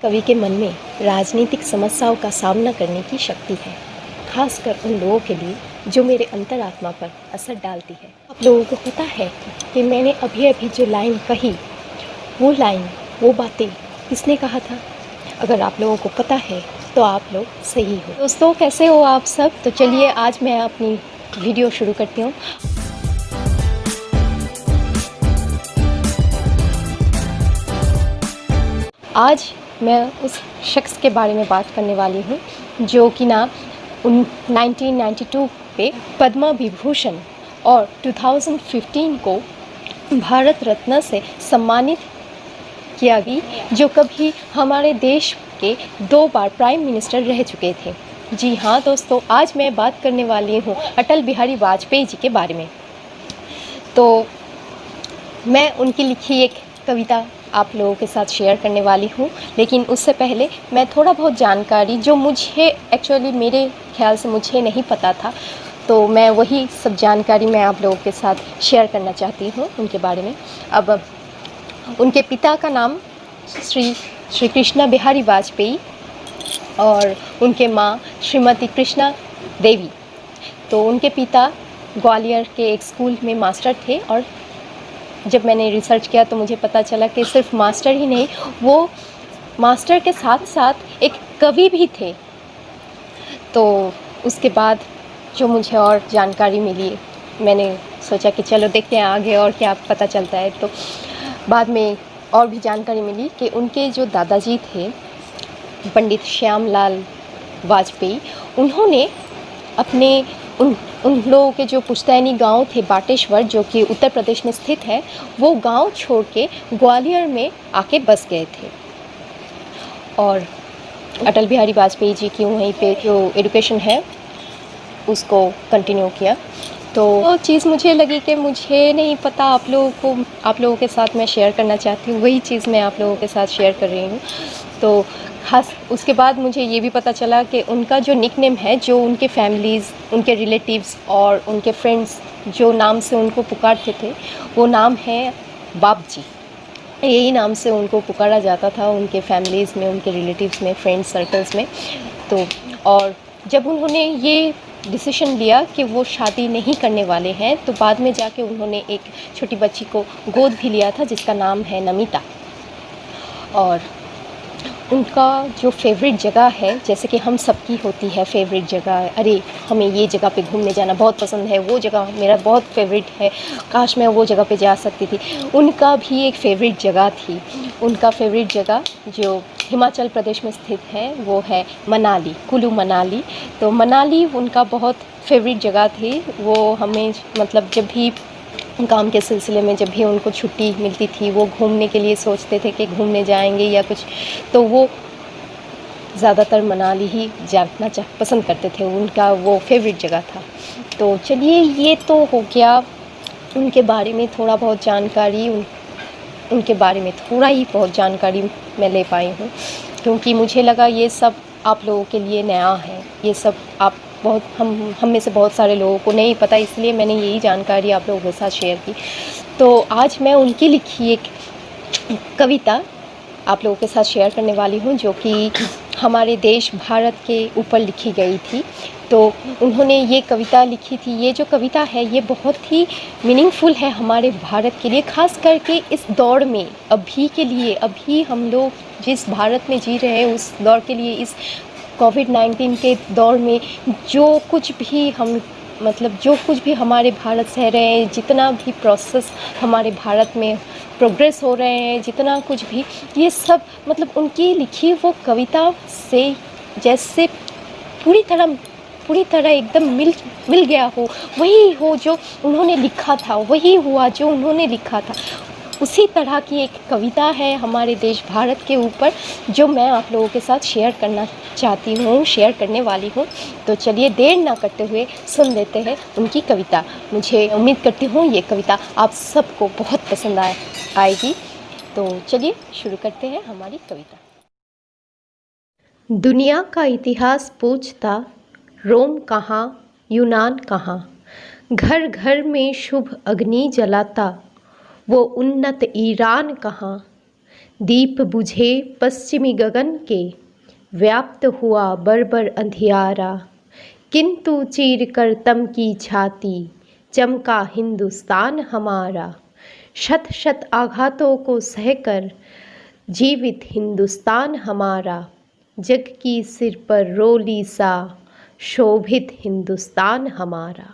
कवि के मन में राजनीतिक समस्याओं का सामना करने की शक्ति है, खासकर उन लोगों के लिए जो मेरे अंतरात्मा पर असर डालती है। आप लोगों को पता है कि मैंने अभी अभी जो लाइन कही, वो लाइन, वो बातें किसने कहा था? अगर आप लोगों को पता है तो आप लोग सही हो। दोस्तों, कैसे हो आप सब? तो चलिए आज मैं अपनी वीडियो शुरू करती हूँ। आज मैं उस शख्स के बारे में बात करने वाली हूँ जो कि 1992 पे पद्म विभूषण और 2015 को भारत रत्न से सम्मानित किया गया, जो कभी हमारे देश के 2 बार प्राइम मिनिस्टर रह चुके थे। जी हाँ दोस्तों, आज मैं बात करने वाली हूँ अटल बिहारी वाजपेयी जी के बारे में। तो मैं उनकी लिखी एक कविता आप लोगों के साथ शेयर करने वाली हूँ, लेकिन उससे पहले मैं थोड़ा बहुत जानकारी जो मुझे एक्चुअली मेरे ख्याल से मुझे नहीं पता था, तो मैं वही सब जानकारी मैं आप लोगों के साथ शेयर करना चाहती हूँ उनके बारे में। अब उनके पिता का नाम श्री कृष्णा बिहारी वाजपेयी और उनके माँ श्रीमती कृष्णा देवी। तो उनके पिता ग्वालियर के एक स्कूल में मास्टर थे, और जब मैंने रिसर्च किया तो मुझे पता चला कि सिर्फ मास्टर ही नहीं, वो मास्टर के साथ साथ एक कवि भी थे। तो उसके बाद जो मुझे और जानकारी मिली, मैंने सोचा कि चलो देखते हैं आगे और क्या पता चलता है। तो बाद में और भी जानकारी मिली कि उनके जो दादाजी थे पंडित श्यामलाल वाजपेयी, उन्होंने अपने उन लोगों के जो पुश्तैनी गांव थे बाटेश्वर, जो कि उत्तर प्रदेश में स्थित है, वो गांव छोड़ के ग्वालियर में आके बस गए थे। और अटल बिहारी वाजपेयी जी की वहीं पे जो एजुकेशन है उसको कंटिन्यू किया। तो वो चीज़ मुझे लगी कि मुझे नहीं पता, आप लोगों के साथ मैं शेयर करना चाहती हूँ, वही चीज़ मैं आप लोगों के साथ शेयर कर रही हूँ। तो खास उसके बाद मुझे ये भी पता चला कि उनका जो निकनेम है, जो उनके फैमिलीज़, उनके रिलेटिव्स और उनके फ्रेंड्स जो नाम से उनको पुकारते थे, वो नाम है बाप जी। यही नाम से उनको पुकारा जाता था उनके फैमिलीज़ में, उनके रिलेटिव्स में, फ्रेंड्स सर्कल्स में। तो और जब उन्होंने ये डिसीजन लिया कि वो शादी नहीं करने वाले हैं, तो बाद में जाके उन्होंने एक छोटी बच्ची को गोद भी लिया था जिसका नाम है नमिता। और उनका जो फेवरेट जगह है, जैसे कि हम सबकी होती है फेवरेट जगह, अरे हमें ये जगह पे घूमने जाना बहुत पसंद है, वो जगह मेरा बहुत फेवरेट है, काश मैं वो जगह पे जा सकती थी। उनका भी एक फेवरेट जगह थी। उनका फेवरेट जगह जो हिमाचल प्रदेश में स्थित है वो है मनाली, कुल्लू मनाली। तो मनाली उनका बहुत फेवरेट जगह थी। वो हमें मतलब जब भी काम के सिलसिले में जब भी उनको छुट्टी मिलती थी, वो घूमने के लिए सोचते थे कि घूमने जाएंगे या कुछ, तो वो ज़्यादातर मनाली ही जाना पसंद करते थे। उनका वो फेवरेट जगह था। तो चलिए, ये तो हो गया उनके बारे में थोड़ा बहुत जानकारी। उनके बारे में थोड़ा ही बहुत जानकारी मैं ले पाई हूँ, क्योंकि मुझे लगा ये सब आप लोगों के लिए नया है। ये सब हम में से बहुत सारे लोगों को नहीं पता, इसलिए मैंने यही जानकारी आप लोगों के साथ शेयर की। तो आज मैं उनकी लिखी एक कविता आप लोगों के साथ शेयर करने वाली हूँ, जो कि हमारे देश भारत के ऊपर लिखी गई थी। तो उन्होंने ये कविता लिखी थी। ये जो कविता है ये बहुत ही मीनिंगफुल है हमारे भारत के लिए, ख़ास करके इस दौर में, अभी के लिए, अभी हम लोग जिस भारत में जी रहे हैं उस दौर के लिए, इस कोविड-19 के दौर में जो कुछ भी जो कुछ भी हमारे भारत सह रहे हैं, जितना भी प्रोसेस हमारे भारत में प्रोग्रेस हो रहे हैं, जितना कुछ भी, ये सब मतलब उनकी लिखी वो कविता से जैसे पूरी तरह एकदम मिल गया हो, वही हो जो उन्होंने लिखा था, वही हुआ जो उन्होंने लिखा था। उसी तरह की एक कविता है हमारे देश भारत के ऊपर, जो मैं आप लोगों के साथ शेयर करना चाहती हूँ, शेयर करने वाली हूँ। तो चलिए देर ना करते हुए सुन लेते हैं उनकी कविता। मुझे उम्मीद करती हूँ ये कविता आप सबको बहुत पसंद आएगी। तो चलिए शुरू करते हैं हमारी कविता। दुनिया का इतिहास पूछता, रोम कहाँ, यूनान कहाँ, घर घर में शुभ अग्नि जलाता, वो उन्नत ईरान कहाँ, दीप बुझे पश्चिमी गगन के, व्याप्त हुआ बर्बर अंधियारा, किंतु चीर कर तम की छाती, चमका हिंदुस्तान हमारा। शत शत आघातों को सहकर जीवित हिंदुस्तान हमारा, जग की सिर पर रोली सा शोभित हिंदुस्तान हमारा।